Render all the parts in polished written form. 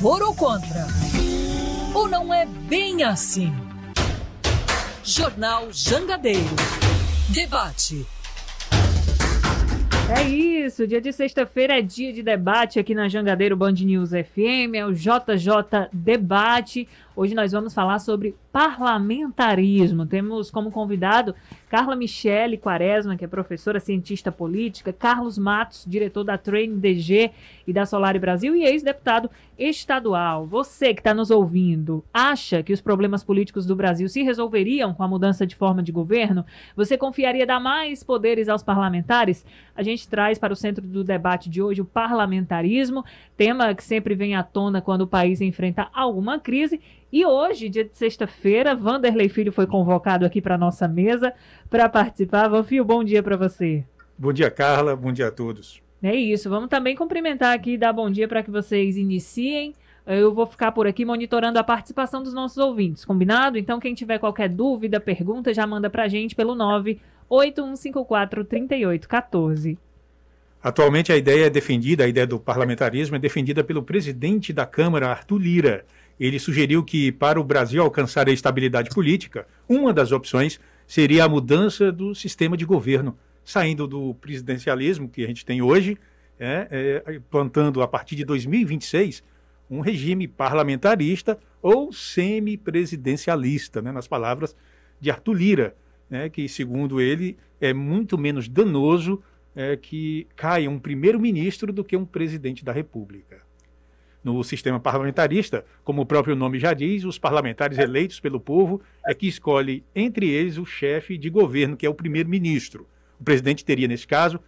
favor ou contra? Ou não é bem assim? Jornal Jangadeiro. Debate. É isso, dia de sexta-feira é dia de debate aqui na Jangadeiro Band News FM, é o JJ Debate. Hoje nós vamos falar sobre parlamentarismo. Temos como convidado Carla Michele Quaresma, que é professora, cientista política, Carlos Matos, diretor da Train DG e da Solari Brasil e ex-deputado estadual. Você que está nos ouvindo, acha que os problemas políticos do Brasil se resolveriam com a mudança de forma de governo? Você confiaria dar mais poderes aos parlamentares? A gente traz para o centro do debate de hoje o parlamentarismo, tema que sempre vem à tona quando o país enfrenta alguma crise. E hoje, dia de sexta-feira, Vanderlei Filho foi convocado aqui para a nossa mesa para participar. Vanfio, bom dia para você. Bom dia, Carla. Bom dia a todos. É isso. Vamos também cumprimentar aqui e dar bom dia para que vocês iniciem. Eu vou ficar por aqui monitorando a participação dos nossos ouvintes, combinado? Então, quem tiver qualquer dúvida, pergunta, já manda para a gente pelo 981543814. Atualmente a ideia do parlamentarismo é defendida pelo presidente da Câmara, Arthur Lira. Ele sugeriu que, para o Brasil alcançar a estabilidade política, uma das opções seria a mudança do sistema de governo, saindo do presidencialismo que a gente tem hoje, plantando a partir de 2026 um regime parlamentarista ou semipresidencialista, nas palavras de Arthur Lira, que, segundo ele, é muito menos danoso que caia um primeiro-ministro do que um presidente da República. No sistema parlamentarista, como o próprio nome já diz, os parlamentares eleitos pelo povo é que escolhe entre eles o chefe de governo, que é o primeiro-ministro. O presidente teria, nesse caso,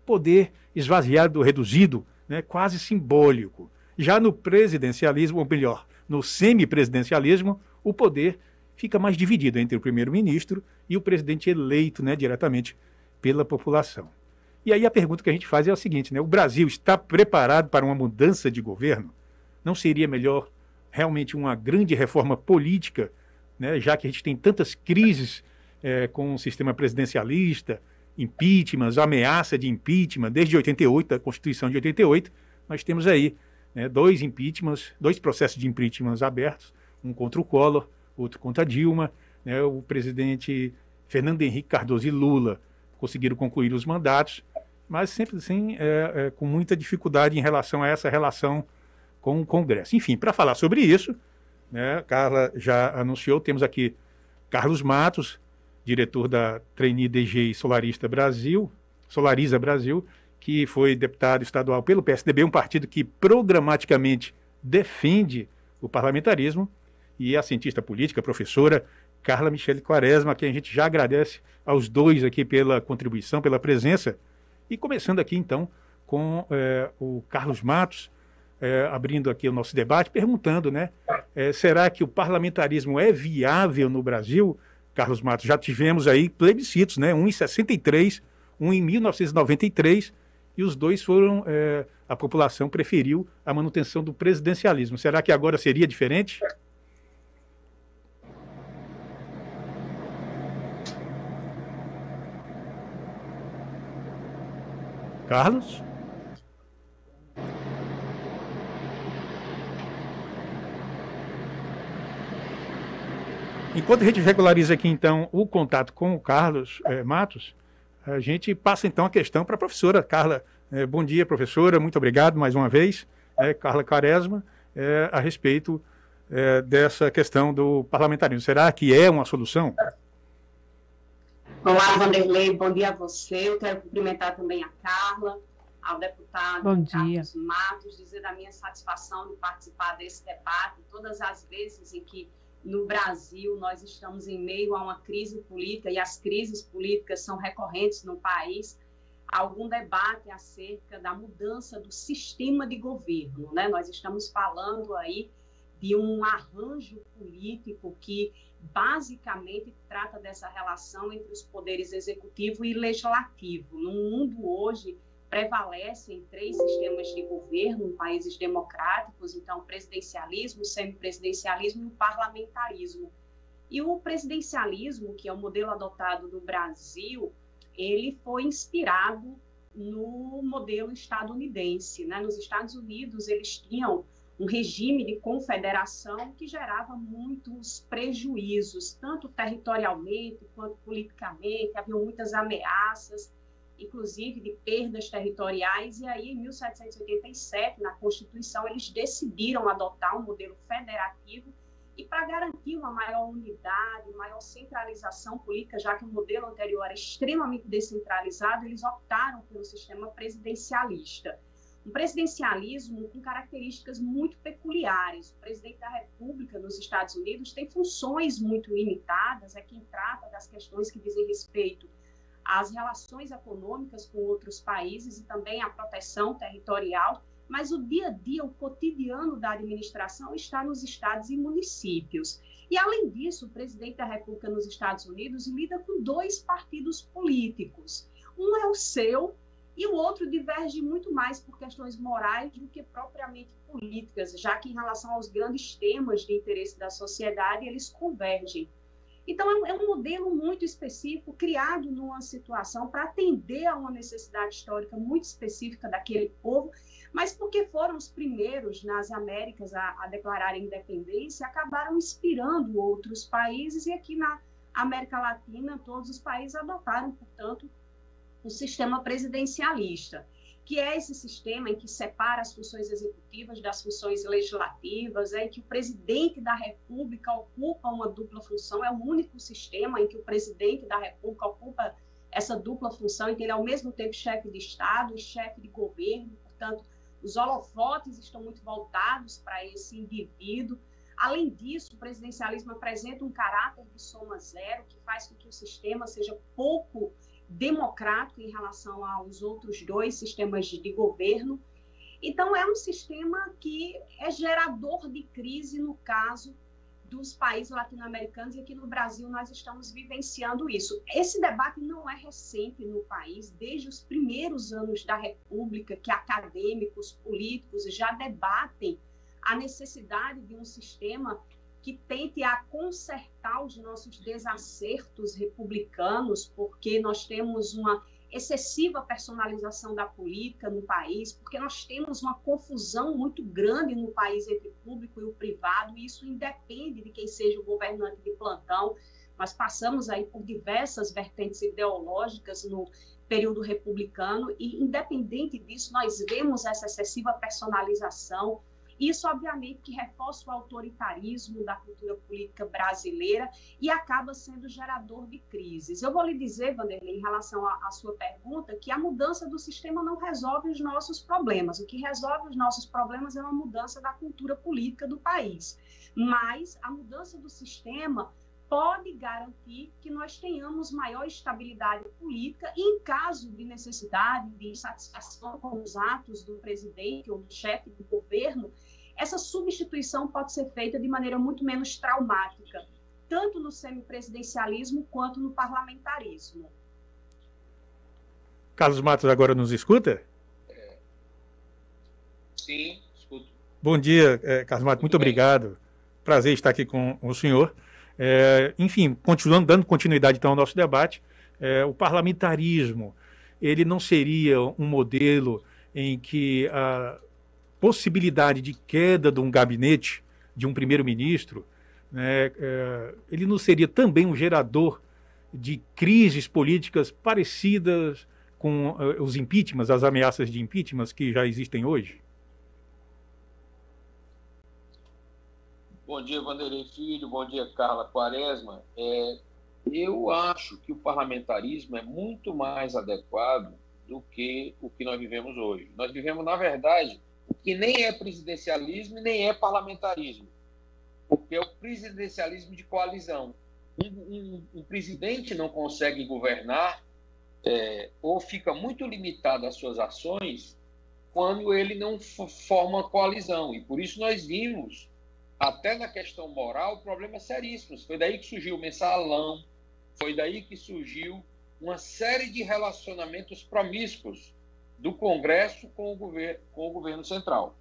poder esvaziado, reduzido, quase simbólico. Já no presidencialismo, ou melhor, no semipresidencialismo, o poder fica mais dividido entre o primeiro-ministro e o presidente eleito diretamente pela população. E aí a pergunta que a gente faz é a seguinte, o Brasil está preparado para uma mudança de governo? Não seria melhor realmente uma grande reforma política, já que a gente tem tantas crises com o sistema presidencialista, impeachments, ameaça de impeachment, desde 88, a Constituição de 88, nós temos aí dois impeachments, dois processos de impeachments abertos, um contra o Collor, outro contra a Dilma, o presidente Fernando Henrique Cardoso e Lula conseguiram concluir os mandatos, mas sempre assim, com muita dificuldade em relação a essa relação com o Congresso. Enfim, para falar sobre isso, a Carla já anunciou, temos aqui Carlos Matos, diretor da Trainee DG e Solariza Brasil, que foi deputado estadual pelo PSDB, um partido que programaticamente defende o parlamentarismo, e a cientista política, professora Carla Michele Quaresma, a quem a gente já agradece aos dois aqui pela contribuição, pela presença. E começando aqui, então, com o Carlos Matos, abrindo aqui o nosso debate, perguntando, será que o parlamentarismo é viável no Brasil? Carlos Matos, já tivemos aí plebiscitos, um em 63, um em 1993, e os dois foram, a população preferiu a manutenção do presidencialismo. Será que agora seria diferente? Carlos? Enquanto a gente regulariza aqui, então, o contato com o Carlos Matos, a gente passa, então, a questão para a professora Carla. Bom dia, professora, muito obrigado mais uma vez. Carla Quaresma, a respeito dessa questão do parlamentarismo. Será que é uma solução? Olá, Vanderlei, bom dia a você. Eu quero cumprimentar também a Carla, ao deputado Carlos Matos, dizer da minha satisfação de participar desse debate, todas as vezes em que no Brasil nós estamos em meio a uma crise política, e as crises políticas são recorrentes no país, algum debate acerca da mudança do sistema de governo, Nós estamos falando aí de um arranjo político que basicamente trata dessa relação entre os poderes executivo e legislativo. No mundo hoje prevalecem três sistemas de governo em países democráticos, então presidencialismo, semipresidencialismo e o parlamentarismo. E o presidencialismo, que é o modelo adotado no Brasil, ele foi inspirado no modelo estadunidense, Nos Estados Unidos, eles tinham um regime de confederação que gerava muitos prejuízos, tanto territorialmente quanto politicamente. Havia muitas ameaças, inclusive de perdas territoriais, e aí em 1787, na Constituição, eles decidiram adotar um modelo federativo e para garantir uma maior unidade, maior centralização política, já que o modelo anterior era extremamente descentralizado, eles optaram pelo sistema presidencialista. Um presidencialismo com características muito peculiares. O presidente da República nos Estados Unidos tem funções muito limitadas, é quem trata das questões que dizem respeito às relações econômicas com outros países e também à proteção territorial, mas o dia a dia, o cotidiano da administração está nos estados e municípios. E, além disso, o presidente da República nos Estados Unidos lida com 2 partidos políticos. Um é o seu e o outro diverge muito mais por questões morais do que propriamente políticas, já que em relação aos grandes temas de interesse da sociedade, eles convergem. Então, é um modelo muito específico, criado numa situação para atender a uma necessidade histórica muito específica daquele povo, mas porque foram os primeiros nas Américas a declarar a independência, acabaram inspirando outros países, e aqui na América Latina, todos os países adotaram, portanto, o sistema presidencialista, que é esse sistema em que separa as funções executivas das funções legislativas, em que o presidente da República ocupa uma dupla função, é o único sistema em que o presidente da República ocupa essa dupla função, em que ele é ao mesmo tempo chefe de Estado e chefe de governo, portanto, os holofotes estão muito voltados para esse indivíduo. Além disso, o presidencialismo apresenta um caráter de soma zero, que faz com que o sistema seja pouco democrático em relação aos outros 2 sistemas de governo. Então, é um sistema que é gerador de crise no caso dos países latino-americanos, e aqui no Brasil nós estamos vivenciando isso. Esse debate não é recente no país, desde os primeiros anos da República, que acadêmicos, políticos já debatem a necessidade de um sistema que tente a consertar os nossos desacertos republicanos, porque nós temos uma excessiva personalização da política no país, porque nós temos uma confusão muito grande no país entre o público e o privado, e isso independe de quem seja o governante de plantão. Nós passamos aí por diversas vertentes ideológicas no período republicano, e independente disso, nós vemos essa excessiva personalização. Isso, obviamente, que reforça o autoritarismo da cultura política brasileira e acaba sendo gerador de crises. Eu vou lhe dizer, Vanderlei, em relação à sua pergunta, que a mudança do sistema não resolve os nossos problemas. O que resolve os nossos problemas é uma mudança da cultura política do país. Mas a mudança do sistema pode garantir que nós tenhamos maior estabilidade política e, em caso de necessidade, de insatisfação com os atos do presidente ou do chefe do governo, essa substituição pode ser feita de maneira muito menos traumática, tanto no semipresidencialismo quanto no parlamentarismo. Carlos Matos agora nos escuta? Sim, escuto. Bom dia, Carlos Matos, muito obrigado. Prazer estar aqui com o senhor. Enfim, continuando, dando continuidade então ao nosso debate, o parlamentarismo, ele não seria um modelo em que a possibilidade de queda de um gabinete, de um primeiro-ministro, né, ele não seria também um gerador de crises políticas parecidas com os impeachments, as ameaças de impeachment que já existem hoje? Bom dia, Vanderlei Filho. Bom dia, Carla Quaresma. Eu acho que o parlamentarismo é muito mais adequado do que o que nós vivemos hoje. Nós vivemos, na verdade, o que nem é presidencialismo e nem é parlamentarismo, porque é o presidencialismo de coalizão. Um presidente não consegue governar ou fica muito limitado às suas ações quando ele não forma uma coalizão. E por isso nós vimos, até na questão moral, problemas seríssimos. Foi daí que surgiu o mensalão, foi daí que surgiu uma série de relacionamentos promíscuos do Congresso com o governo central.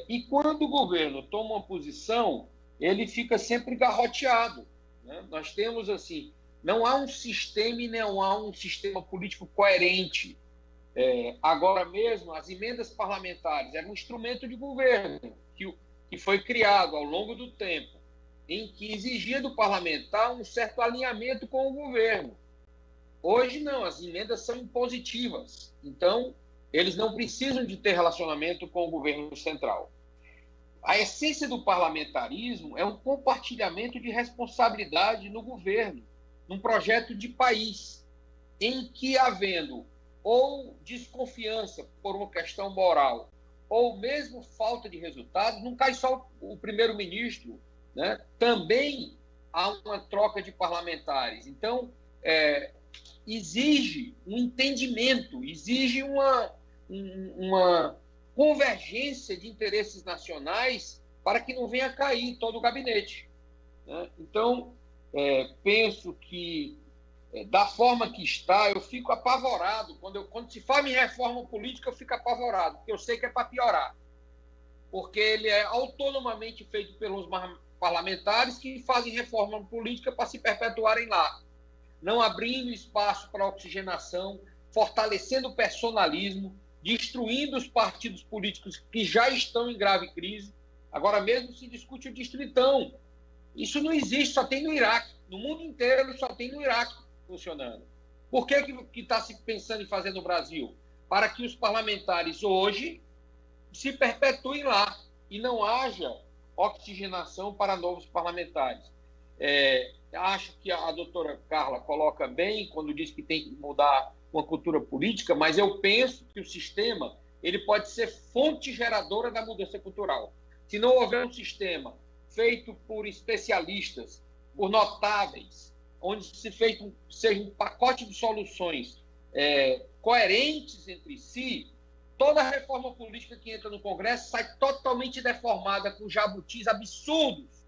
E quando o governo toma uma posição, ele fica sempre garroteado, né? Nós temos, assim, não há um sistema e não há um sistema político coerente. Agora mesmo, as emendas parlamentares eram um instrumento de governo. que foi criado ao longo do tempo, em que exigia do parlamentar um certo alinhamento com o governo. Hoje, não, as emendas são impositivas. Então, eles não precisam de ter relacionamento com o governo central. A essência do parlamentarismo é um compartilhamento de responsabilidade no governo, num projeto de país, em que, havendo ou desconfiança por uma questão moral, ou mesmo falta de resultados, não cai só o primeiro-ministro, né? Também há uma troca de parlamentares. Então, exige um entendimento, exige uma convergência de interesses nacionais para que não venha cair todo o gabinete, né? Então, penso que, da forma que está, eu fico apavorado. Quando se fala em reforma política, eu fico apavorado, porque eu sei que é para piorar. Porque ele é autonomamente feito pelos parlamentares que fazem reforma política para se perpetuarem lá, não abrindo espaço para oxigenação, fortalecendo o personalismo, destruindo os partidos políticos que já estão em grave crise. Agora mesmo se discute o distritão. Isso não existe, só tem no Iraque. No mundo inteiro só tem no Iraque funcionando. Por que está se pensando em fazer no Brasil? Para que os parlamentares hoje se perpetuem lá e não haja oxigenação para novos parlamentares. Acho que a doutora Carla coloca bem quando diz que tem que mudar uma cultura política, mas eu penso que o sistema ele pode ser fonte geradora da mudança cultural. Se não houver um sistema feito por especialistas, por notáveis, onde seja um pacote de soluções coerentes entre si, toda a reforma política que entra no Congresso sai totalmente deformada, com jabutis absurdos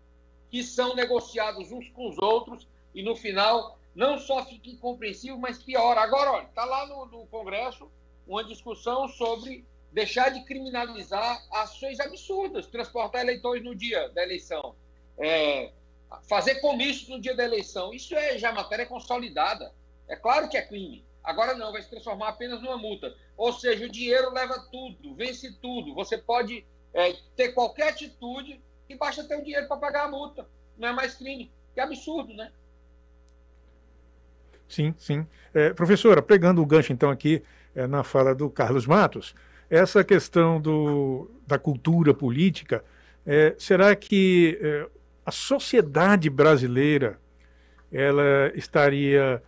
que são negociados uns com os outros e, no final, não só fica incompreensível, mas piora. Agora, olha, está lá no Congresso uma discussão sobre deixar de criminalizar ações absurdas, transportar eleitores no dia da eleição, fazer comício no dia da eleição. Isso é já matéria consolidada. É claro que é crime. Agora não, vai se transformar apenas numa multa. Ou seja, o dinheiro leva tudo, vence tudo. Você pode ter qualquer atitude e basta ter o dinheiro para pagar a multa. Não é mais crime. Que absurdo, né? Sim, sim. Professora, pegando o gancho então aqui na fala do Carlos Matos, essa questão da cultura política, será que a sociedade brasileira ela estaria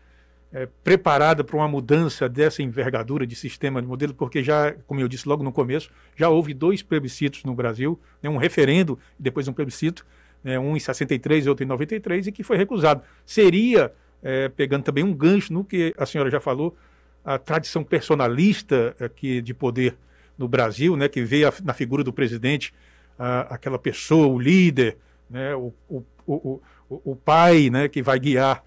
preparada para uma mudança dessa envergadura de sistema de modelo? Porque já, como eu disse logo no começo, já houve 2 plebiscitos no Brasil, né, um referendo e depois um plebiscito, né, um em 63 e outro em 93, e que foi recusado. Seria, pegando também um gancho no que a senhora já falou, a tradição personalista aqui de poder no Brasil, né, que vê na figura do presidente aquela pessoa, o líder, né, o pai, né, que vai guiar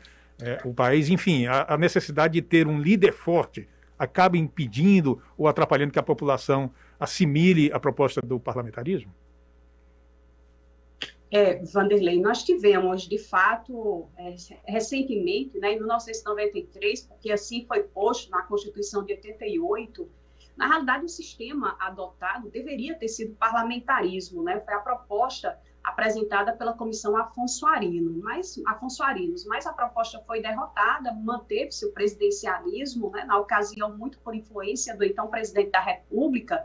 o país. Enfim, a necessidade de ter um líder forte acaba impedindo ou atrapalhando que a população assimile a proposta do parlamentarismo? Vanderlei, nós tivemos, de fato, recentemente, né, em 1993, porque assim foi posto na Constituição de 88, na realidade o sistema adotado deveria ter sido parlamentarismo, né? Foi a proposta apresentada pela Comissão Afonso Arinos, mas a proposta foi derrotada, manteve-se o presidencialismo, né, na ocasião muito por influência do então presidente da República,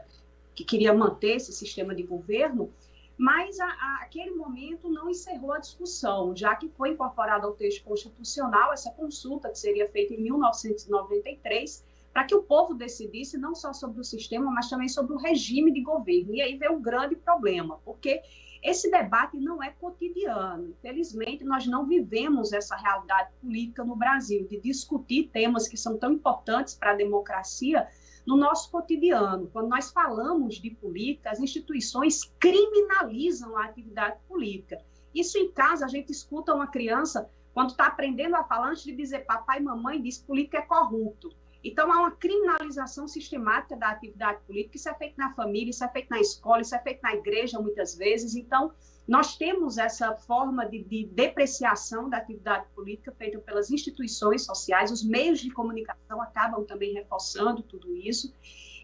que queria manter esse sistema de governo, mas aquele momento não encerrou a discussão, já que foi incorporada ao texto constitucional essa consulta que seria feita em 1993, para que o povo decidisse não só sobre o sistema, mas também sobre o regime de governo. E aí veio um grande problema, porque esse debate não é cotidiano. Infelizmente, nós não vivemos essa realidade política no Brasil, de discutir temas que são tão importantes para a democracia no nosso cotidiano. Quando nós falamos de política, as instituições criminalizam a atividade política. Isso em casa, a gente escuta uma criança, quando está aprendendo a falar, antes de dizer papai e mamãe, diz político é corrupto. Então, há uma criminalização sistemática da atividade política. Isso é feito na família, isso é feito na escola, isso é feito na igreja, muitas vezes. Então, nós temos essa forma de depreciação da atividade política feita pelas instituições sociais. Os meios de comunicação acabam também reforçando tudo isso.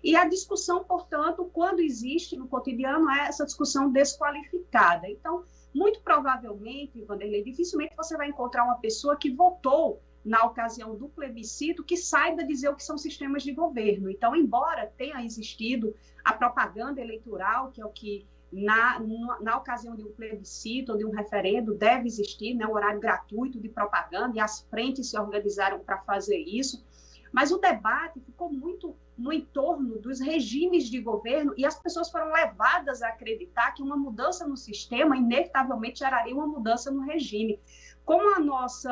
E a discussão, portanto, quando existe no cotidiano, é essa discussão desqualificada. Então, muito provavelmente, Vanderlei, dificilmente você vai encontrar uma pessoa que votou na ocasião do plebiscito que saiba dizer o que são sistemas de governo. Então, embora tenha existido a propaganda eleitoral, que é o que na ocasião de um plebiscito ou de um referendo deve existir, né, um horário gratuito de propaganda, e as frentes se organizaram para fazer isso, mas o debate ficou muito no entorno dos regimes de governo e as pessoas foram levadas a acreditar que uma mudança no sistema inevitavelmente geraria uma mudança no regime. Como o nosso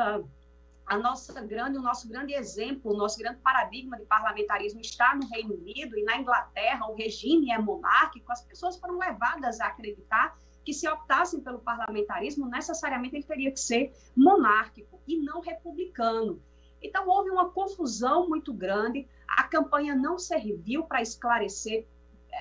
grande exemplo, o nosso grande paradigma de parlamentarismo está no Reino Unido e na Inglaterra, o regime é monárquico, as pessoas foram levadas a acreditar que se optassem pelo parlamentarismo, necessariamente ele teria que ser monárquico e não republicano. Então, houve uma confusão muito grande, a campanha não serviu para esclarecer,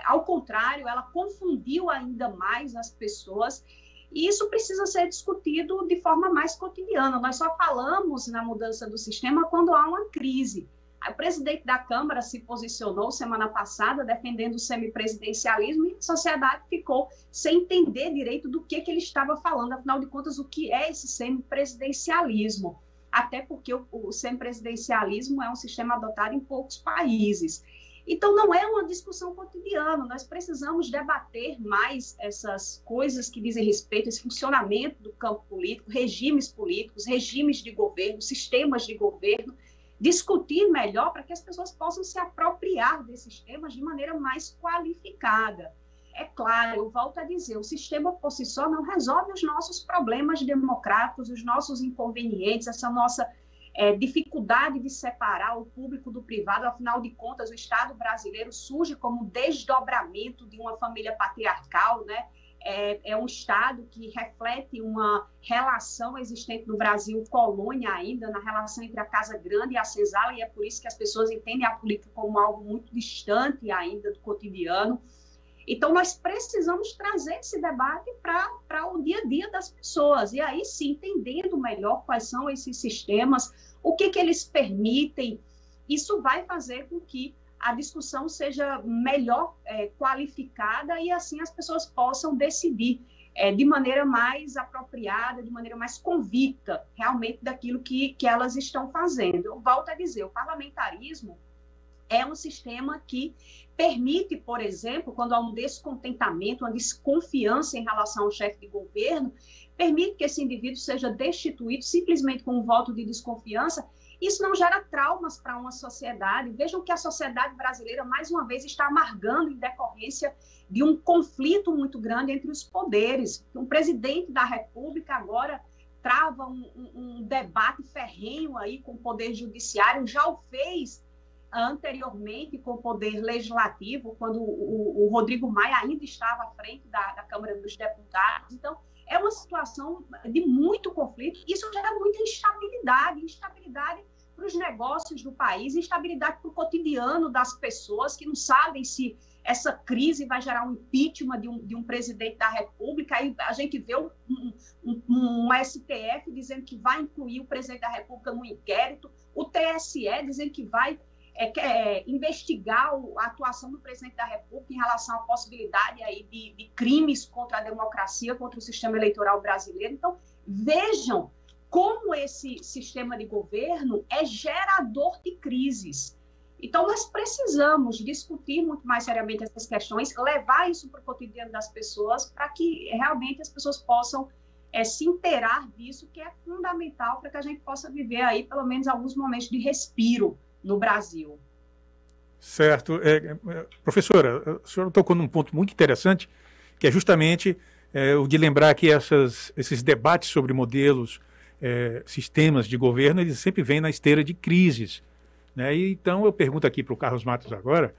ao contrário, ela confundiu ainda mais as pessoas, e isso precisa ser discutido de forma mais cotidiana. Nós só falamos na mudança do sistema quando há uma crise. O presidente da Câmara se posicionou semana passada defendendo o semipresidencialismo e a sociedade ficou sem entender direito do que ele estava falando. Afinal de contas, o que é esse semipresidencialismo? Até porque o semipresidencialismo é um sistema adotado em poucos países. Então, não é uma discussão cotidiana, nós precisamos debater mais essas coisas que dizem respeito a esse funcionamento do campo político, regimes políticos, regimes de governo, sistemas de governo, discutir melhor para que as pessoas possam se apropriar desses temas de maneira mais qualificada. É claro, eu volto a dizer, o sistema por si só não resolve os nossos problemas democráticos, os nossos inconvenientes, essa nossa dificuldade de separar o público do privado. Afinal de contas, o Estado brasileiro surge como um desdobramento de uma família patriarcal, né? É um Estado que reflete uma relação existente no Brasil, colônia ainda, na relação entre a Casa Grande e a Senzala, e é por isso que as pessoas entendem a política como algo muito distante ainda do cotidiano. Então, nós precisamos trazer esse debate para o dia a dia das pessoas. E aí, sim, entendendo melhor quais são esses sistemas, o que eles permitem, isso vai fazer com que a discussão seja melhor qualificada e, assim, as pessoas possam decidir de maneira mais apropriada, de maneira mais convicta, realmente, daquilo que elas estão fazendo. Eu volto a dizer, o parlamentarismo é um sistema que permite, por exemplo, quando há um descontentamento, uma desconfiança em relação ao chefe de governo, permite que esse indivíduo seja destituído simplesmente com um voto de desconfiança. Isso não gera traumas para uma sociedade. Vejam que a sociedade brasileira, mais uma vez, está amargando em decorrência de um conflito muito grande entre os poderes. Um presidente da República agora trava um debate ferrenho aí com o Poder Judiciário, já o fez anteriormente com o Poder Legislativo, quando o Rodrigo Maia ainda estava à frente da Câmara dos Deputados. Então, é uma situação de muito conflito. Isso gera muita instabilidade para os negócios do país, instabilidade para o cotidiano das pessoas que não sabem se essa crise vai gerar um impeachment de um presidente da República. Aí a gente vê um STF dizendo que vai incluir o presidente da República no inquérito, o TSE dizendo que vai investigar a atuação do presidente da República em relação à possibilidade aí de crimes contra a democracia, contra o sistema eleitoral brasileiro. Então, vejam como esse sistema de governo é gerador de crises. Então, nós precisamos discutir muito mais seriamente essas questões, levar isso para o cotidiano das pessoas, para que realmente as pessoas possam se inteirar disso, que é fundamental para que a gente possa viver aí, pelo menos, alguns momentos de respiro no Brasil. Certo. Professora, a senhora tocou num ponto muito interessante, que é justamente o de lembrar que esses debates sobre modelos, sistemas de governo, eles sempre vêm na esteira de crises, né? E, então, eu pergunto aqui para o Carlos Matos agora,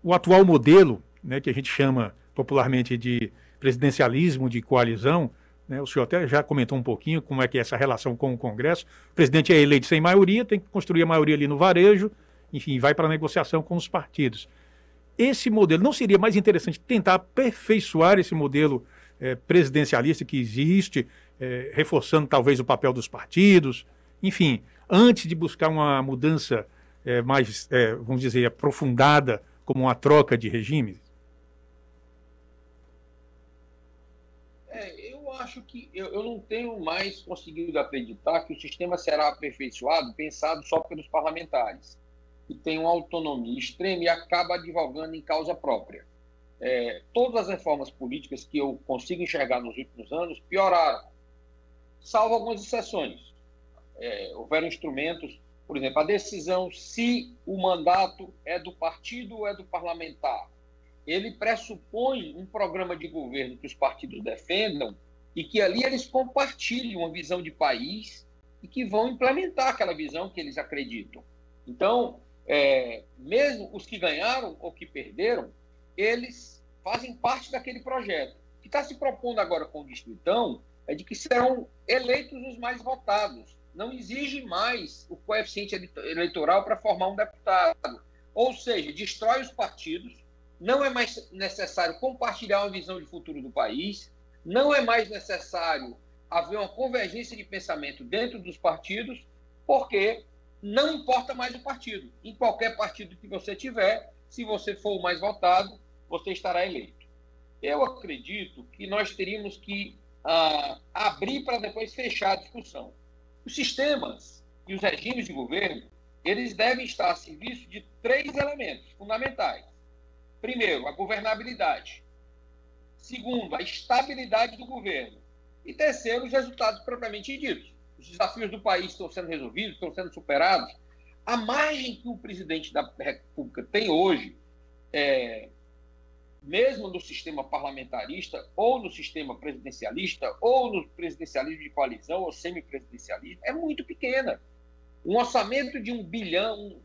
o atual modelo, né, que a gente chama popularmente de presidencialismo de coalizão, né, o senhor até já comentou um pouquinho como é que é essa relação com o Congresso. O presidente é eleito sem maioria, tem que construir a maioria ali no varejo, enfim, vai para a negociação com os partidos. Esse modelo, não seria mais interessante tentar aperfeiçoar esse modelo presidencialista que existe, reforçando talvez o papel dos partidos, enfim, antes de buscar uma mudança mais, vamos dizer, aprofundada, como uma troca de regimes? Eu acho que eu não tenho mais conseguido acreditar que o sistema será aperfeiçoado pensado só pelos parlamentares, que tem uma autonomia extrema e acaba advogando em causa própria. Todas as reformas políticas que eu consigo enxergar nos últimos anos pioraram, salvo algumas exceções. Houveram instrumentos, por exemplo, a decisão se o mandato é do partido ou é do parlamentar. Ele pressupõe um programa de governo que os partidos defendam e que ali eles compartilhem uma visão de país e que vão implementar aquela visão que eles acreditam. Então, mesmo os que ganharam ou que perderam, eles fazem parte daquele projeto. O que está se propondo agora com o Distritão é de que serão eleitos os mais votados. Não exige mais o coeficiente eleitoral para formar um deputado. Ou seja, destrói os partidos, não é mais necessário compartilhar uma visão de futuro do país, não é mais necessário haver uma convergência de pensamento dentro dos partidos, porque não importa mais o partido. Em qualquer partido que você tiver, se você for o mais votado, você estará eleito. Eu acredito que nós teríamos que abrir para depois fechar a discussão. Os sistemas e os regimes de governo, eles devem estar a serviço de 3 elementos fundamentais. Primeiro, a governabilidade. Segundo, a estabilidade do governo. E terceiro, os resultados propriamente ditos. Os desafios do país estão sendo resolvidos, estão sendo superados. A margem que o presidente da República tem hoje, mesmo no sistema parlamentarista, ou no sistema presidencialista, ou no presidencialismo de coalizão, ou semipresidencialismo, é muito pequena. Um orçamento de 1 bilhão,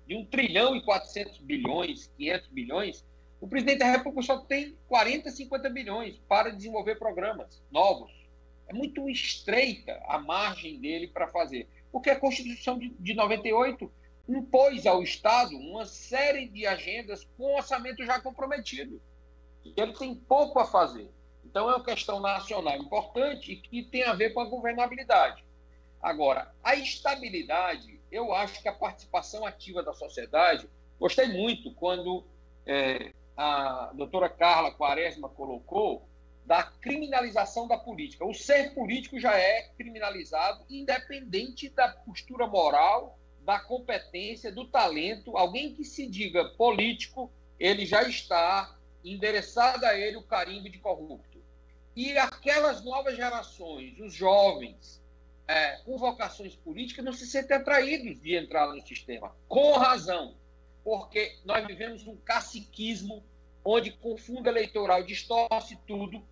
de 1 trilhão e 400 bilhões, 500 bilhões, o presidente da República só tem 40, 50 bilhões para desenvolver programas novos. É muito estreita a margem dele para fazer. Porque a Constituição de 98 impôs ao Estado uma série de agendas com orçamento já comprometido. Ele tem pouco a fazer. Então, é uma questão nacional importante e que tem a ver com a governabilidade. Agora, a estabilidade, eu acho que a participação ativa da sociedade, gostei muito quando a doutora Carla Quaresma colocou da criminalização da política. O ser político já é criminalizado, independente da postura moral, da competência, do talento. Alguém que se diga político, ele já está endereçado a ele o carimbo de corrupto. E aquelas novas gerações, os jovens, com vocações políticas, não se sentem atraídos de entrar no sistema. Com razão, porque nós vivemos um caciquismo onde com fundo eleitoral distorce tudo.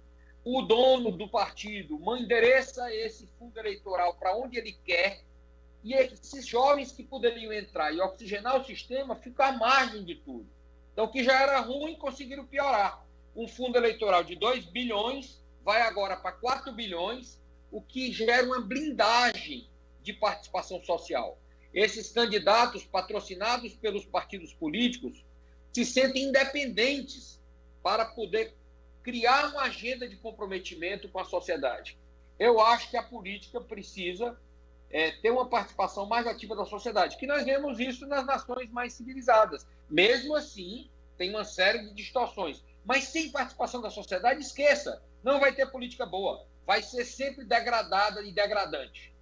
O dono do partido endereça esse fundo eleitoral para onde ele quer, e esses jovens que poderiam entrar e oxigenar o sistema ficam à margem de tudo. Então, o que já era ruim, conseguiram piorar. Um fundo eleitoral de 2 bilhões vai agora para 4 bilhões, o que gera uma blindagem de participação social. Esses candidatos, patrocinados pelos partidos políticos, se sentem independentes para poder criar uma agenda de comprometimento com a sociedade. Eu acho que a política precisa ter uma participação mais ativa da sociedade, que nós vemos isso nas nações mais civilizadas. Mesmo assim, tem uma série de distorções. Mas sem participação da sociedade, esqueça, não vai ter política boa. Vai ser sempre degradada e degradante.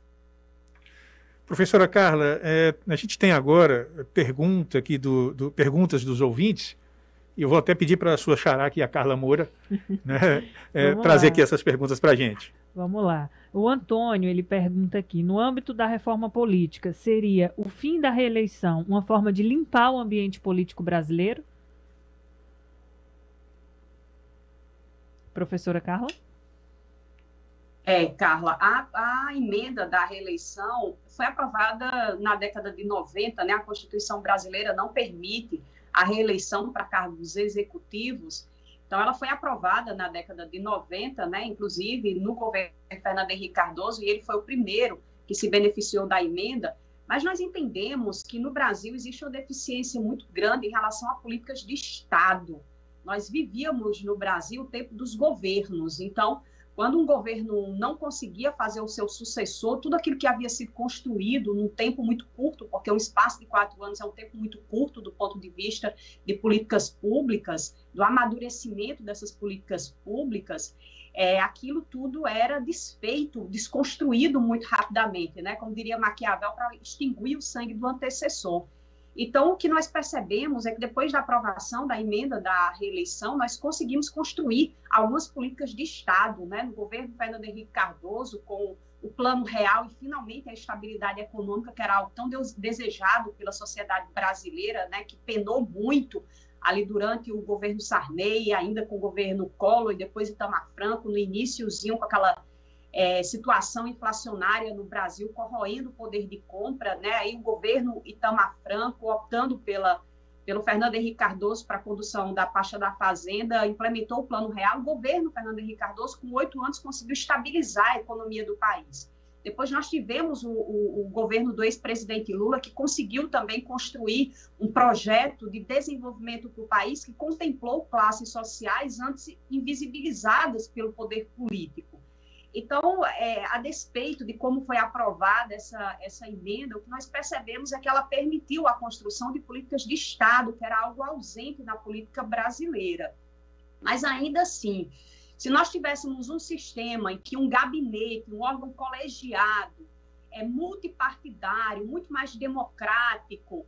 Professora Carla, a gente tem agora perguntas dos ouvintes, e eu vou até pedir para a sua xará aqui, a Carla Moura, né, trazer aqui essas perguntas para a gente. Vamos lá. O Antônio, ele pergunta aqui, no âmbito da reforma política, seria o fim da reeleição uma forma de limpar o ambiente político brasileiro? Professora Carla? Carla, a emenda da reeleição foi aprovada na década de 90, né? A Constituição brasileira não permite a reeleição para cargos executivos. Então, ela foi aprovada na década de 90, né? Inclusive no governo Fernando Henrique Cardoso, e ele foi o primeiro que se beneficiou da emenda. Mas nós entendemos que no Brasil existe uma deficiência muito grande em relação a políticas de Estado. Nós vivíamos no Brasil o tempo dos governos. Então, Quando um governo não conseguia fazer o seu sucessor, tudo aquilo que havia sido construído num tempo muito curto, porque um espaço de 4 anos é um tempo muito curto do ponto de vista de políticas públicas, do amadurecimento dessas políticas públicas, aquilo tudo era desfeito, desconstruído muito rapidamente, né? Como diria Maquiavel, para extinguir o sangue do antecessor. Então, o que nós percebemos é que depois da aprovação da emenda da reeleição, nós conseguimos construir algumas políticas de Estado, né? No governo Fernando Henrique Cardoso, com o Plano Real e, finalmente, a estabilidade econômica, que era algo tão desejado pela sociedade brasileira, né? Que penou muito ali durante o governo Sarney, ainda com o governo Collor e depois Itamar Franco, no iniciozinho, com aquela situação inflacionária no Brasil, corroendo o poder de compra, né? Aí o governo Itamar Franco, optando pelo Fernando Henrique Cardoso para a condução da pasta da Fazenda, implementou o Plano Real. O governo Fernando Henrique Cardoso, com 8 anos, conseguiu estabilizar a economia do país. Depois nós tivemos o governo do ex-presidente Lula, que conseguiu também construir um projeto de desenvolvimento para o país que contemplou classes sociais antes invisibilizadas pelo poder político. Então, a despeito de como foi aprovada essa emenda, o que nós percebemos é que ela permitiu a construção de políticas de Estado, que era algo ausente na política brasileira. Mas, ainda assim, se nós tivéssemos um sistema em que um gabinete, um órgão colegiado, multipartidário, muito mais democrático,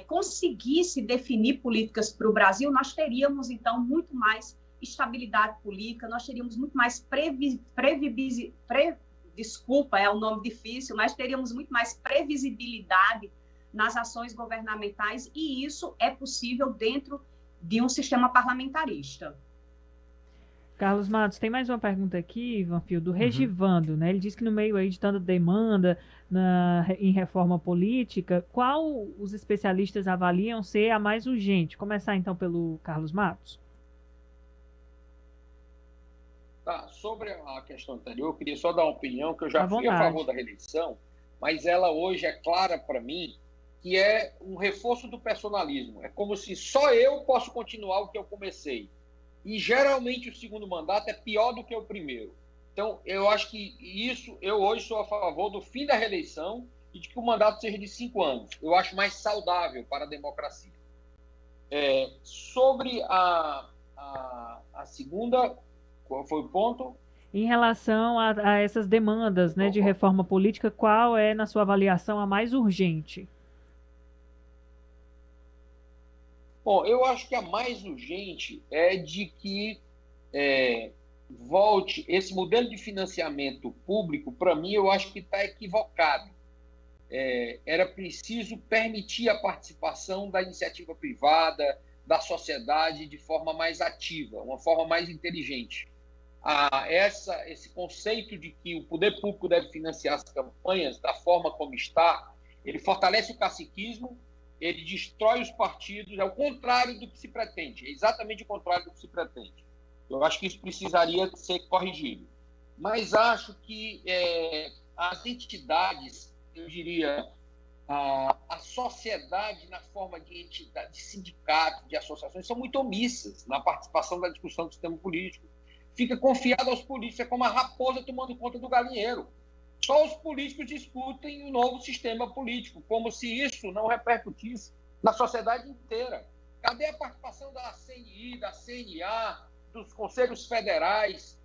conseguisse definir políticas para o Brasil, nós teríamos, então, muito mais estabilidade política, nós teríamos muito mais desculpa, é um nome difícil, mas teríamos muito mais previsibilidade nas ações governamentais, e isso é possível dentro de um sistema parlamentarista. Carlos Matos, tem mais uma pergunta aqui, Vanfil, do Regivando, né? Ele diz que no meio aí de tanta demanda em reforma política, qual os especialistas avaliam ser a mais urgente? Começar então pelo Carlos Matos. Sobre a questão anterior, eu queria só dar uma opinião, que eu já fui a favor da reeleição, mas ela hoje é clara para mim que é um reforço do personalismo. É como se só eu posso continuar o que eu comecei. E geralmente o segundo mandato é pior do que o primeiro. Então, eu acho que eu hoje sou a favor do fim da reeleição e de que o mandato seja de 5 anos. Eu acho mais saudável para a democracia. Sobre a segunda... Qual foi o ponto? Em relação a essas demandas, né, de reforma política, qual é, na sua avaliação, a mais urgente? Bom, eu acho que a mais urgente é de que volte esse modelo de financiamento público. Para mim, eu acho que está equivocado. Era preciso permitir a participação da iniciativa privada, da sociedade de forma mais ativa, uma forma mais inteligente. Esse conceito de que o poder público deve financiar as campanhas da forma como está, ele fortalece o caciquismo, ele destrói os partidos, é o contrário do que se pretende, é exatamente o contrário do que se pretende. Eu acho que isso precisaria ser corrigido. Mas acho que as entidades, eu diria, a sociedade na forma de entidade, de sindicatos, de associações, são muito omissas na participação da discussão do sistema político. Fica confiado aos políticos, é como a raposa tomando conta do galinheiro. Só os políticos discutem o novo sistema político, como se isso não repercutisse na sociedade inteira. Cadê a participação da CNI, da CNA, dos conselhos federais?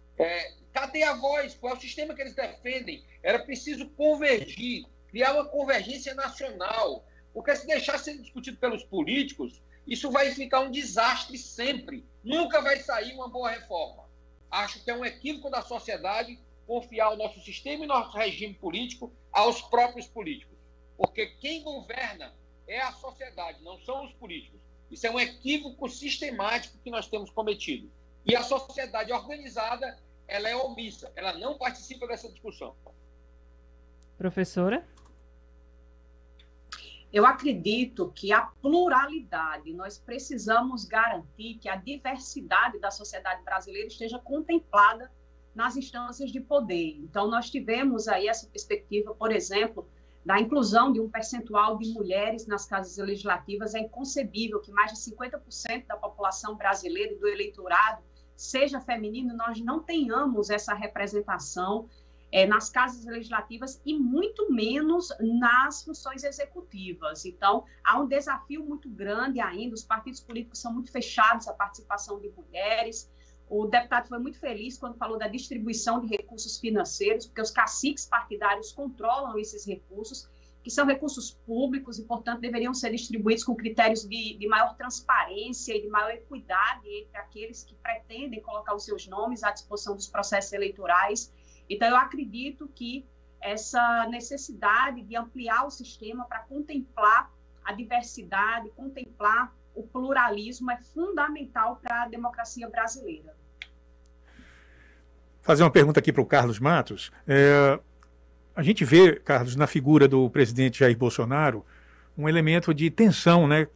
Cadê a voz? Qual é o sistema que eles defendem? Era preciso convergir, criar uma convergência nacional, porque se deixar sendo discutido pelos políticos, isso vai ficar um desastre sempre. Nunca vai sair uma boa reforma. Acho que é um equívoco da sociedade confiar o nosso sistema e nosso regime político aos próprios políticos. Porque quem governa é a sociedade, não são os políticos. Isso é um equívoco sistemático que nós temos cometido. E a sociedade organizada, ela é omissa, ela não participa dessa discussão. Professora? Eu acredito que a pluralidade, nós precisamos garantir que a diversidade da sociedade brasileira esteja contemplada nas instâncias de poder. Então, nós tivemos aí essa perspectiva, por exemplo, da inclusão de um percentual de mulheres nas casas legislativas. É inconcebível que mais de 50% da população brasileira e do eleitorado seja feminino, nós não tenhamos essa representação nas casas legislativas e muito menos nas funções executivas. Então, há um desafio muito grande ainda, os partidos políticos são muito fechados à participação de mulheres. O deputado foi muito feliz quando falou da distribuição de recursos financeiros, porque os caciques partidários controlam esses recursos, que são recursos públicos e, portanto, deveriam ser distribuídos com critérios de maior transparência e de maior equidade entre aqueles que pretendem colocar os seus nomes à disposição dos processos eleitorais. Então, eu acredito que essa necessidade de ampliar o sistema para contemplar a diversidade, contemplar o pluralismo é fundamental para a democracia brasileira. Fazer uma pergunta aqui para o Carlos Matos. A gente vê, Carlos, na figura do presidente Jair Bolsonaro, um elemento de tensão, né,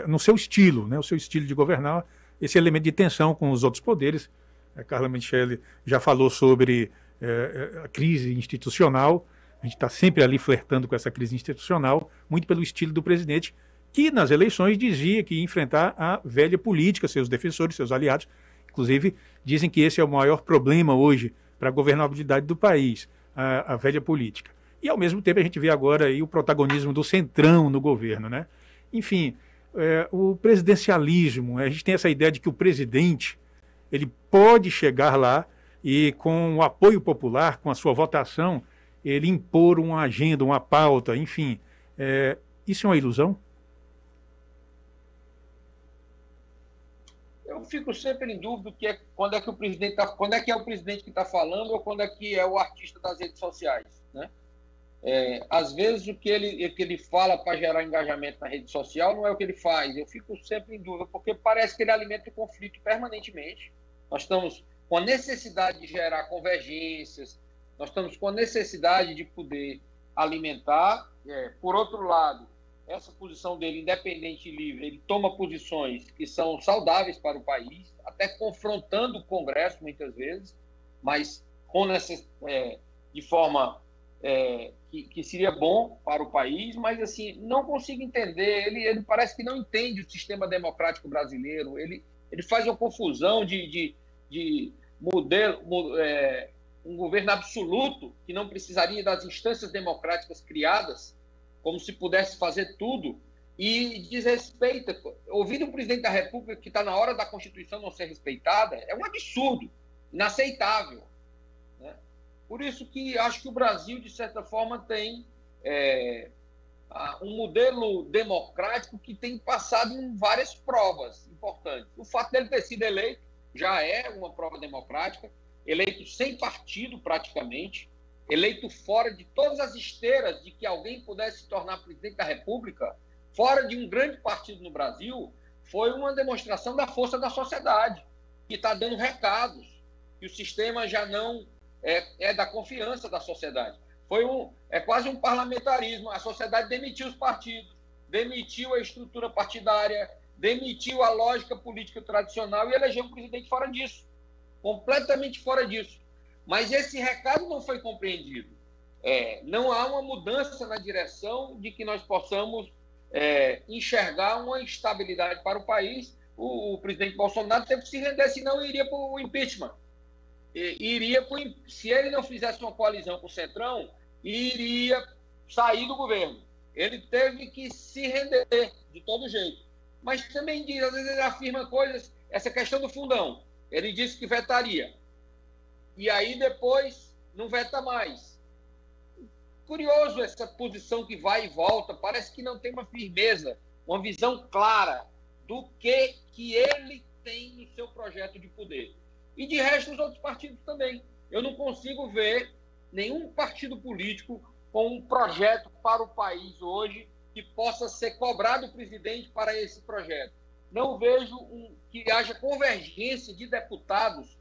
no seu estilo, né, o seu estilo de governar, esse elemento de tensão com os outros poderes. A Carla Michele já falou sobre a crise institucional. A gente está sempre ali flertando com essa crise institucional, muito pelo estilo do presidente, que nas eleições dizia que ia enfrentar a velha política, seus defensores, seus aliados. Inclusive, dizem que esse é o maior problema hoje para a governabilidade do país, a velha política. E, ao mesmo tempo, a gente vê agora aí o protagonismo do centrão no governo, né? Enfim, o presidencialismo, a gente tem essa ideia de que o presidente ele pode chegar lá e, com o apoio popular, com a sua votação, ele impor uma agenda, uma pauta, enfim. Isso é uma ilusão? Eu fico sempre em dúvida quando é que é o presidente que está falando ou quando é que é o artista das redes sociais, né? Às vezes o que ele fala para gerar engajamento na rede social não é o que ele faz. Eu fico sempre em dúvida, porque parece que ele alimenta o conflito permanentemente. Nós estamos com a necessidade de gerar convergências, nós estamos com a necessidade de poder alimentar. Por outro lado, essa posição dele, independente e livre, ele toma posições que são saudáveis para o país, até confrontando o Congresso muitas vezes, mas de forma que seria bom para o país, mas assim, não consigo entender, ele parece que não entende o sistema democrático brasileiro, ele faz uma confusão de modelo, um governo absoluto que não precisaria das instâncias democráticas criadas, como se pudesse fazer tudo, e desrespeita. Ouvir um presidente da República que está na hora da Constituição não ser respeitada é um absurdo, inaceitável, né? Por isso que acho que o Brasil, de certa forma, tem um modelo democrático que tem passado em várias provas importantes. O fato dele ter sido eleito já é uma prova democrática, eleito sem partido praticamente, eleito fora de todas as esteiras de que alguém pudesse se tornar presidente da República, fora de um grande partido no Brasil, foi uma demonstração da força da sociedade, que está dando recados, que o sistema já não é da confiança da sociedade. É quase um parlamentarismo. A sociedade demitiu os partidos, demitiu a estrutura partidária, demitiu a lógica política tradicional e elegeu um presidente fora disso, completamente fora disso. Mas esse recado não foi compreendido. Não há uma mudança na direção de que nós possamos enxergar uma estabilidade para o país. O presidente Bolsonaro teve que se render, senão iria para o impeachment. Se ele não fizesse uma coalizão com o Centrão, iria sair do governo. Ele teve que se render de todo jeito. Mas também diz, às vezes ele afirma coisas, essa questão do fundão. Ele disse que vetaria. E aí depois não veta mais. Curioso essa posição que vai e volta, parece que não tem uma firmeza, uma visão clara do que ele tem no seu projeto de poder. E de resto os outros partidos também. Eu não consigo ver nenhum partido político com um projeto para o país hoje que possa ser cobrado o presidente para esse projeto. Não vejo que haja convergência de deputados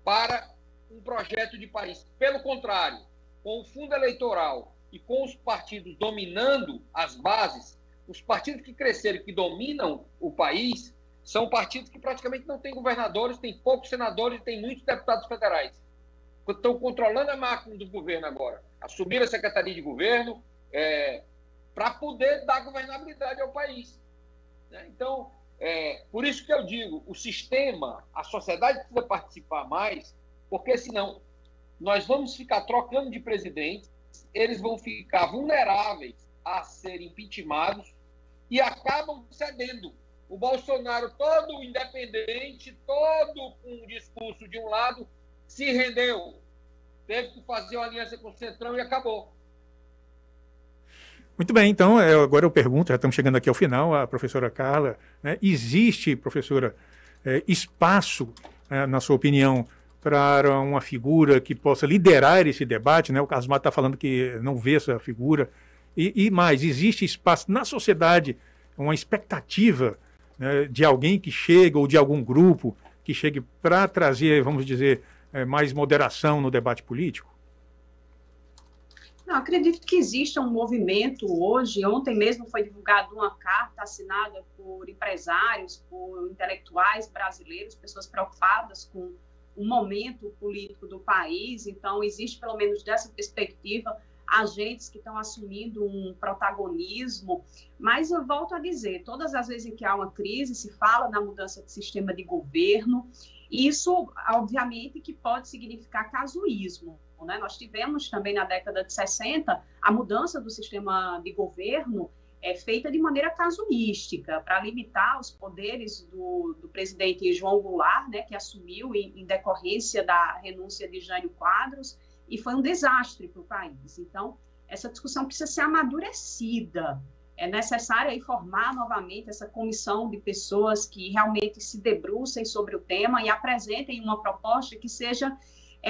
para um projeto de país. Pelo contrário, com o fundo eleitoral e com os partidos dominando as bases, os partidos que cresceram e que dominam o país são partidos que praticamente não têm governadores, têm poucos senadores e têm muitos deputados federais. Estão controlando a máquina do governo agora. Assumiram a Secretaria de Governo para poder dar governabilidade ao país, né? Então, Por isso que eu digo, o sistema, a sociedade precisa participar mais, porque senão nós vamos ficar trocando de presidente, eles vão ficar vulneráveis a serem impeachmentados e acabam cedendo. O Bolsonaro, todo independente, todo com um discurso de um lado, se rendeu. Teve que fazer uma aliança com o Centrão e acabou. Muito bem, então, agora eu pergunto, já estamos chegando aqui ao final, a professora Carla, né, existe, professora, espaço, na sua opinião, para uma figura que possa liderar esse debate, né? O Carlos Mato está falando que não vê essa figura, e mais, existe espaço na sociedade, uma expectativa, né, de alguém que chega, ou de algum grupo que chegue para trazer, vamos dizer, mais moderação no debate político? Não, acredito que exista um movimento hoje. Ontem mesmo foi divulgada uma carta assinada por empresários, por intelectuais brasileiros, pessoas preocupadas com o momento político do país. Então, existe, pelo menos dessa perspectiva, agentes que estão assumindo um protagonismo. Mas eu volto a dizer, todas as vezes em que há uma crise, se fala na mudança de sistema de governo. Isso, obviamente, que pode significar casuísmo. Né? Nós tivemos também na década de 60 a mudança do sistema de governo feita de maneira casuística, para limitar os poderes do presidente João Goulart, né, que assumiu em decorrência da renúncia de Jânio Quadros, e foi um desastre para o país. Então, essa discussão precisa ser amadurecida. É necessário aí formar novamente essa comissão de pessoas que realmente se debrucem sobre o tema e apresentem uma proposta que seja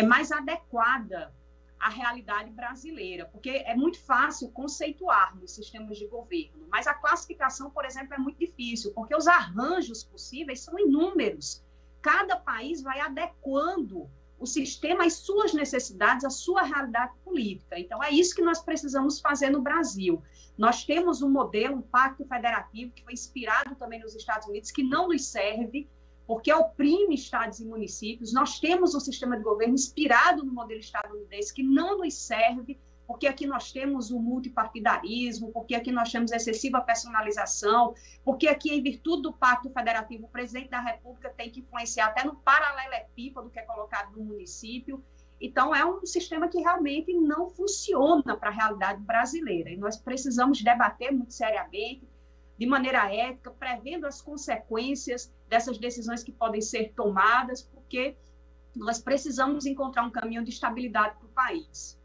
mais adequada à realidade brasileira, porque é muito fácil conceituarmos sistemas de governo, mas a classificação, por exemplo, é muito difícil, porque os arranjos possíveis são inúmeros. Cada país vai adequando o sistema às suas necessidades, à sua realidade política. Então, é isso que nós precisamos fazer no Brasil. Nós temos um modelo, um pacto federativo, que foi inspirado também nos Estados Unidos, que não nos serve, porque oprime estados e municípios. Nós temos um sistema de governo inspirado no modelo estadunidense que não nos serve, porque aqui nós temos o multipartidarismo, porque aqui nós temos excessiva personalização, porque aqui, em virtude do Pacto Federativo, o presidente da República tem que influenciar até no paralelepípedo que é colocado no município. Então, é um sistema que realmente não funciona para a realidade brasileira. E nós precisamos debater muito seriamente, de maneira ética, prevendo as consequências dessas decisões que podem ser tomadas, porque nós precisamos encontrar um caminho de estabilidade para o país.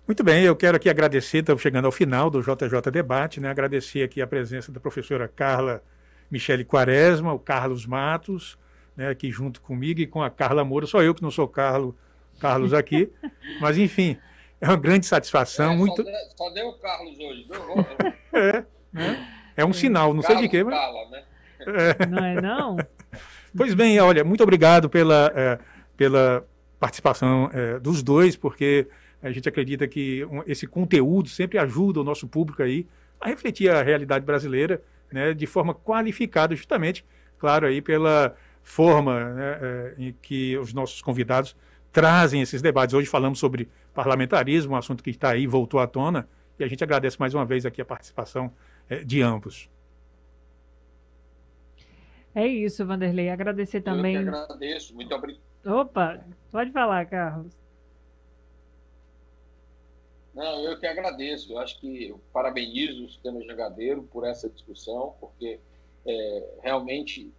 Muito bem, eu quero aqui agradecer, estamos chegando ao final do JJ Debate, né? Agradecer aqui a presença da professora Carla Michele Quaresma, o Carlos Matos, né, aqui junto comigo, e com a Carla Moura. Só eu que não sou Carlos aqui, mas enfim, é uma grande satisfação. Só deu o Carlos hoje, É um sinal, não sei de quê, mas... Carla, né? Não é não? Pois bem, olha, muito obrigado pela participação dos dois, porque a gente acredita que esse conteúdo sempre ajuda o nosso público aí a refletir a realidade brasileira, né, de forma qualificada, justamente, claro, aí pela forma, né, em que os nossos convidados trazem esses debates. Hoje falamos sobre parlamentarismo, um assunto que está aí, voltou à tona, e a gente agradece mais uma vez aqui a participação de ambos. É isso, Vanderlei. Agradecer também. Eu que agradeço, muito obrigado. Opa, pode falar, Carlos. Não, eu que agradeço. Eu acho que eu parabenizo o Sistema Jangadeiro por essa discussão, porque realmente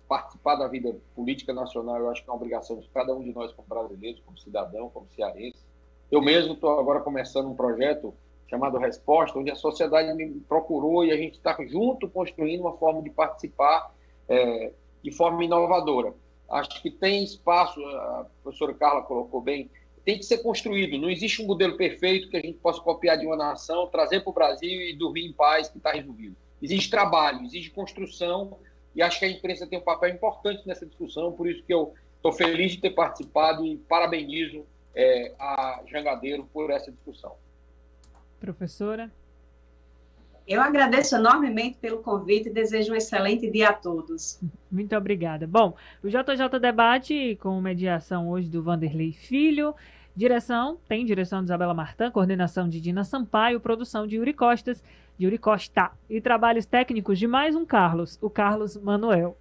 participar da vida política nacional, eu acho que é uma obrigação de cada um de nós como brasileiros, como cidadão, como cearense. Eu mesmo estou agora começando um projeto chamado Resposta, onde a sociedade me procurou e a gente está junto construindo uma forma de participar de forma inovadora. Acho que tem espaço, a professora Carla colocou bem, tem que ser construído. Não existe um modelo perfeito que a gente possa copiar de uma nação, trazer para o Brasil e dormir em paz, que está resolvido. Existe trabalho, existe construção, e acho que a imprensa tem um papel importante nessa discussão, por isso que eu estou feliz de ter participado e parabenizo a Jangadeiro por essa discussão. Professora? Eu agradeço enormemente pelo convite e desejo um excelente dia a todos. Muito obrigada. Bom, o JJ Debate, com mediação hoje do Vanderlei Filho, Tem direção de Isabela Martã, coordenação de Dina Sampaio, produção de Yuri Costa, e trabalhos técnicos de mais um Carlos, o Carlos Manuel.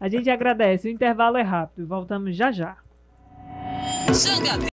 A gente agradece, o intervalo é rápido, voltamos já já.